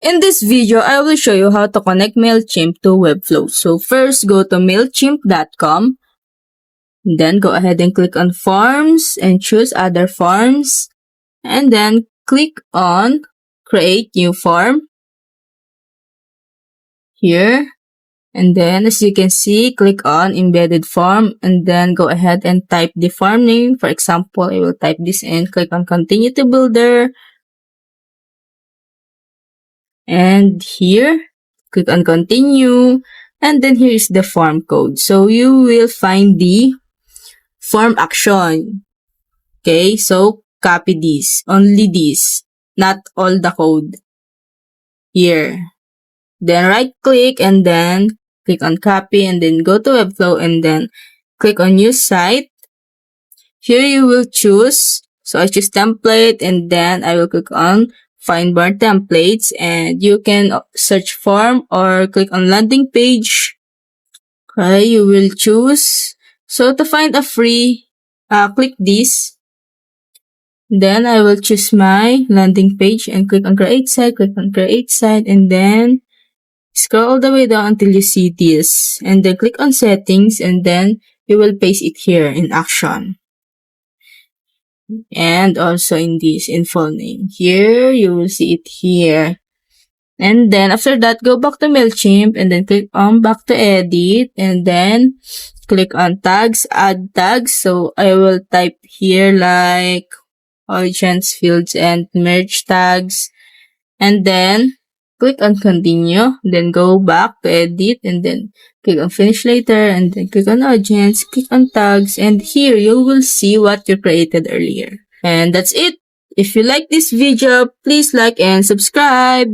In this video, I will show you how to connect MailChimp to Webflow. So first, go to MailChimp.com. Then go ahead and click on Forms and choose Other Forms. And then click on Create New Form. Here. And then as you can see, click on Embedded Form. And then go ahead and type the form name. For example, I will type this in. Click on Continue to Builder. And here, click on continue, and then here is the form code. So you will find the form action. Okay, so copy this, only this, not all the code. Here. Then right click and then click on copy and then go to Webflow and then click on new site. Here you will choose, so I choose template and then I will click on find more templates and you can search form or click on landing page. Okay, you will choose. So to find a free, click this. Then I will choose my landing page and click on create site, and then scroll all the way down until you see this. And then click on settings and then you will paste it here in action. And also in this info name. Here, you will see it here. And then after that, go back to MailChimp and then click on back to edit and then click on tags, add tags. So I will type here like audience fields and merge tags. And then click on continue, then go back to edit and then click on finish later and then click on audience, click on tags, and here you will see what you created earlier. And that's it. If you like this video, please like and subscribe.